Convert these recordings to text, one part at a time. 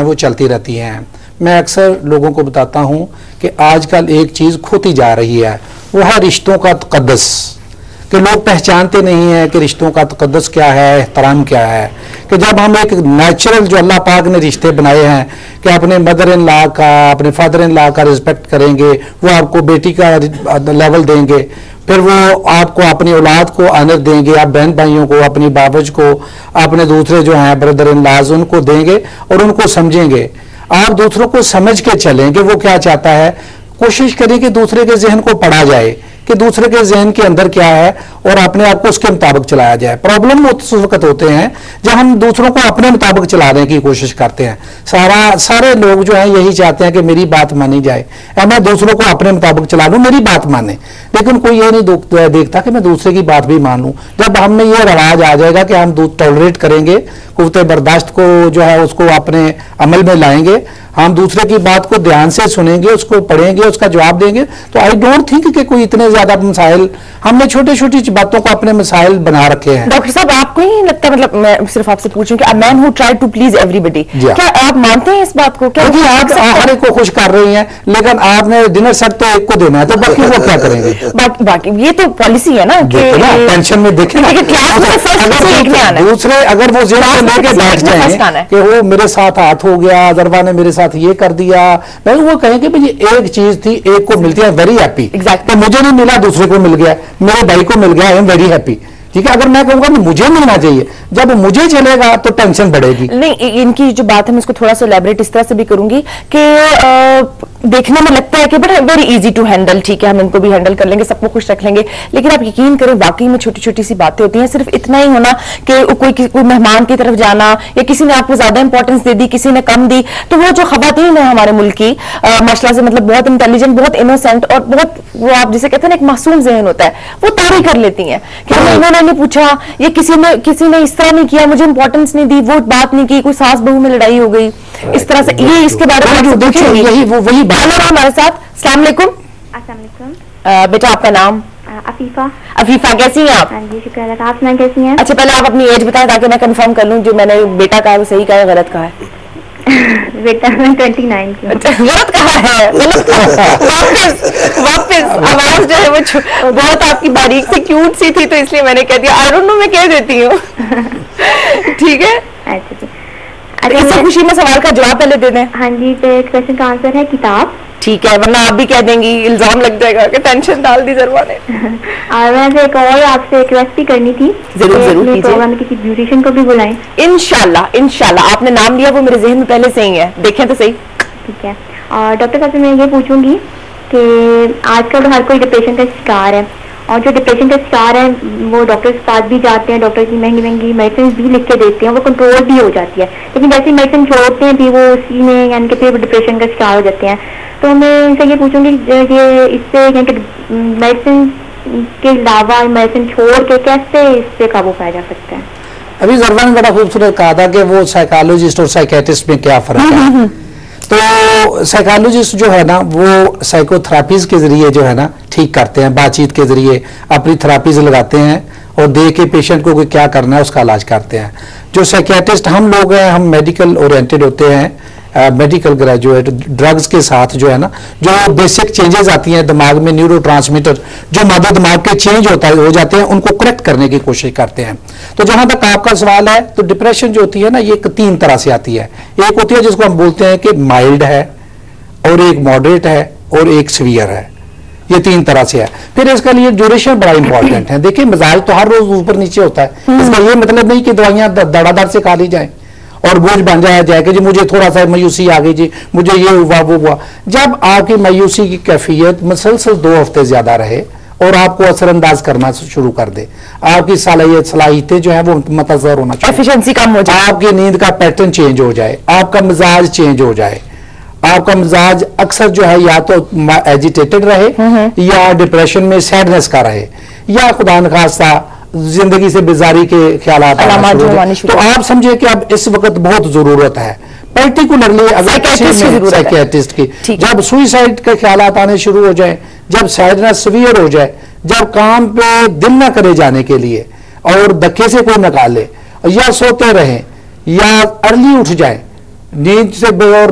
वो चलती रहती हैं। मैं अक्सर लोगों को बताता हूं कि आजकल एक चीज़ खोती जा रही है, वो है रिश्तों का तकद्दस, कि लोग पहचानते नहीं हैं कि रिश्तों का तकद्दस क्या है, एहतराम क्या है। कि जब हम एक नेचुरल जो अल्लाह पाक ने रिश्ते बनाए हैं कि अपने मदर इन लॉ का, अपने फादर इन लॉ का रिस्पेक्ट करेंगे, वो आपको बेटी का लेवल देंगे, फिर वो आपको अपनी औलाद को ऑनर देंगे, आप बहन भाइयों को, अपनी बाबज को, अपने दूसरे जो हैं ब्रदर इन लॉज उनको देंगे और उनको समझेंगे। आप दूसरों को समझ के चलेंगे वो क्या चाहता है, कोशिश करें कि दूसरे के जहन को पढ़ा जाए कि दूसरे के जहन के अंदर क्या है और अपने आप को उसके मुताबिक चलाया जाए। प्रॉब्लम उस वक्त होते हैं जब हम दूसरों को अपने मुताबिक चलाने की कोशिश करते हैं। सारे लोग जो हैं यही चाहते हैं कि मेरी बात मानी जाए, मैं दूसरों को अपने मुताबिक चला लूं, मेरी बात माने, लेकिन कोई ये नहीं देखता कि मैं दूसरे की बात भी मान लूं। जब हम में ये रवाज आ जाएगा कि हम टॉलरेट करेंगे, कुव्वत बर्दाश्त को जो है उसको अपने अमल में लाएंगे, हम दूसरे की बात को ध्यान से सुनेंगे, उसको पढ़ेंगे, उसका जवाब देंगे, तो आई डोंट थिंक कि कोई इतने ज्यादा मसाइल, हमने छोटी छोटी बातों को अपने मसाइल बना रखे हैं। डॉक्टर साहब आपको नहीं लगता, मतलब मैं सिर्फ आपसे पूछूं कि a man who try to please everybody, क्या आप मानते हैं इस बात को? क्या आप हर एक को खुश कर रही हैं, लेकिन आपने डिनर सेट तो एक को देना है, तो बाकी वो क्या करेंगे? बाकी ये तो पॉलिसी है ना कि टेंशन में देखें ना, दूसरे अगर वो लेके बैठ जाए कि वो मेरे साथ हाथ हो गया, दरबार ने मेरे साथ ये कर दिया, नहीं वो कहेंगे भाई एक चीज थी, एक को मिलती है, वेरी हैप्पी। तो मुझे नहीं मिला, दूसरे को मिल गया, मेरे भाई को मिल गया, आई एम वेरी हैप्पी। ठीक है, अगर मैं कहूंगा कि मुझे मिलना चाहिए, जब मुझे चलेगा तो टेंशन बढ़ेगी। नहीं, इनकी जो बात है मैं इसको थोड़ा सा एलैबोरेट इस तरह से भी करूंगी कि देखने में लगता है कि बड़ा वेरी इजी टू हैंडल, ठीक है हम इनको भी हैंडल कर लेंगे, सबको खुश रख लेंगे, लेकिन आप यकीन करें वाकई में छोटी छोटी सी बातें होती हैं। सिर्फ इतना ही होना कि कोई मेहमान की तरफ जाना, या किसी ने आपको ज्यादा इंपॉर्टेंस दे दी, किसी ने कम दी, तो वो जो खवातीन है हमारे मुल्क की माशाल्लाह से, मतलब बहुत इंटेलिजेंट, बहुत इनोसेंट और बहुत वो आप जिसे कहते हैं ना एक मासूम जहन होता है, वो तारी कर लेती हैं कि उन्होंने नहीं पूछा, ये किसी ने इस तरह नहीं किया, मुझे इंपॉर्टेंस नहीं दी, वो बात नहीं की, कोई सास बहू में लड़ाई हो गई, इस तरह से। ये इसके बारे में वही बात हमारे साथ। अस्सलाम वालेकुम। बेटा आपका नाम? अफीफा। अफीफा, कैसी हैं आप? हाँ जी शुक्र अल्लाह का, आप सुनाएं कैसी हैं? अच्छा पहले आप अपनी एज बताएं ताकि मैं कंफर्म कर लूं जो मैंने बेटा कहा है वो सही कहा है गलत कहा है। बेटा मैं 29 की। अच्छा गलत कहा है, वापस आवाज जो है वो बहुत आपकी बारीक सी क्यूट सी थी, तो इसलिए मैंने कह दिया, आई डोंट नो, मैं कह देती हूँ। ठीक है, अच्छा इसी खुशी में सवाल का जवाब पहले दे दें। हाँ जी, तो क्वेश्चन का आंसर है किताब। ठीक है, वरना आप भी कह देंगी, इल्जाम लग जाएगा कि टेंशन डाल दी जरवा ने। और मैं एक और आपसे रिक्वेस्ट भी करनी थी, जरूर कीजिए। प्रोग्राम में किसी ब्यूटिशियन को भी बुलाएं। इंशाल्लाह आपने नाम लिया वो मेरे जहन में पहले से ही है, देखें तो सही। ठीक है, और डॉक्टर साहब से मैं ये पूछूंगी कि आजकल हर कोई डिप्रेशन का शिकार है, और जो डिप्रेशन का शिकार है वो डॉक्टर के पास भी जाते हैं, डॉक्टर की महंगी महंगी मेडिसिन भी लिख के देते हैं, वो कंट्रोल भी हो जाती है, लेकिन जैसे मेडिसिन छोड़ते हैं भी वो उसी में यानी कि फिर डिप्रेशन का शिकार हो जाते हैं। तो मैं इनसे ये पूछूंगी ये इससे यानी कि मेडिसिन के अलावा मेडिसिन छोड़ के कैसे इससे काबू पाया जा सकता है? अभी जरवा ने बड़ा खूबसूरत कहा था कि वो साइकोलॉजिस्ट और साइकेट्रिस्ट में क्या फर्क है। तो साइकोलॉजिस्ट जो है ना वो साइकोथेरापीज के जरिए जो है ना ठीक करते हैं, बातचीत के जरिए अपनी थेरापीज लगाते हैं और देख के पेशेंट को क्या करना है उसका इलाज करते हैं। जो साइकेट्रिस्ट हम लोग हैं, हम मेडिकल ओरिएंटेड होते हैं, मेडिकल ग्रेजुएट, ड्रग्स के साथ जो है ना जो बेसिक चेंजेस आती हैं दिमाग में, न्यूरोट्रांसमीटर जो मादा दिमाग के चेंज हो जाते हैं, उनको करेक्ट करने की कोशिश करते हैं। तो जहां तक आपका सवाल है, तो डिप्रेशन जो होती है ना ये 3 तरह से आती है। एक होती है जिसको हम बोलते हैं कि माइल्ड है, और एक मॉडरेट है, और एक सीवियर है। ये 3 तरह से है। फिर इसका लिए ड्यूरेशन बड़ा इंपॉर्टेंट है। देखिए मिजाज तो हर रोज ऊपर नीचे होता है, इसका ये मतलब नहीं कि दवाइयां धड़ाधड़ से खा ली जाए और बोझ बन जाए कि जी मुझे थोड़ा सा मायूसी आ गई, जी मुझे ये हुआ वो हुआ। जब आपकी मायूसी की कैफियत मुसलसल 2 हफ्ते ज्यादा रहे और आपको असरअंदाज करना शुरू कर दे, आपकी सलाहियतें जो है वो मुतासर होना चाहिए, एफिशिएंसी कम हो जाए, आपकी नींद का पैटर्न चेंज हो जाए, आपका मिजाज चेंज हो जाए, आपका मिजाज अक्सर जो है या तो एजिटेटेड रहे या डिप्रेशन में सैडनेस का रहे, या खुदा न खास्ता जिंदगी से बेजारी के ख्याल आना शुरू हो, तो आप समझिए कि अब इस वक्त बहुत जरूरत है पर्टिकुलरली अगर साइकियाट्रिस्ट की। जब सुइसाइड के ख्याल आने शुरू हो जाए, जब सैडनेस सीवियर हो जाए, जब काम पे दिल न करे जाने के लिए और धक्के से कोई निकाले, या सोते रहे या अर्ली उठ जाए, नींद से और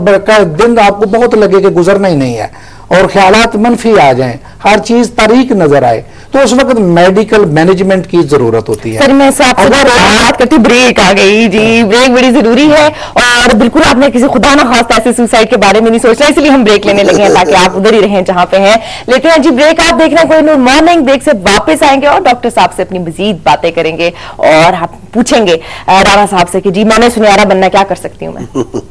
दिन आपको बहुत लगे कि गुजरना ही नहीं है और ख्यालात मनफी आ जाएं, हर चीज तारीक नजर आए, तो उस वक्त मेडिकल मैनेजमेंट की जरूरत होती है। सर मैं आपसे बात करती, ब्रेक आ गई जी, ब्रेक बड़ी जरूरी है और बिल्कुल आपने किसी खुदा ना खास्ता ऐसे सुसाइड के बारे में नहीं सोचना, इसलिए हम ब्रेक लेने लगे हैं ताकि आप उधर ही रहें जहां पे हैं। लेते हैं जी ब्रेक, आप देख रहे हैं कोहिनूर मॉर्निंग, ब्रेक से वापस आएंगे और डॉक्टर साहब से अपनी मजीद बातें करेंगे और आप पूछेंगे राणा साहब से कि जी मैंने सुनियारा बनना क्या कर सकती हूँ मैं।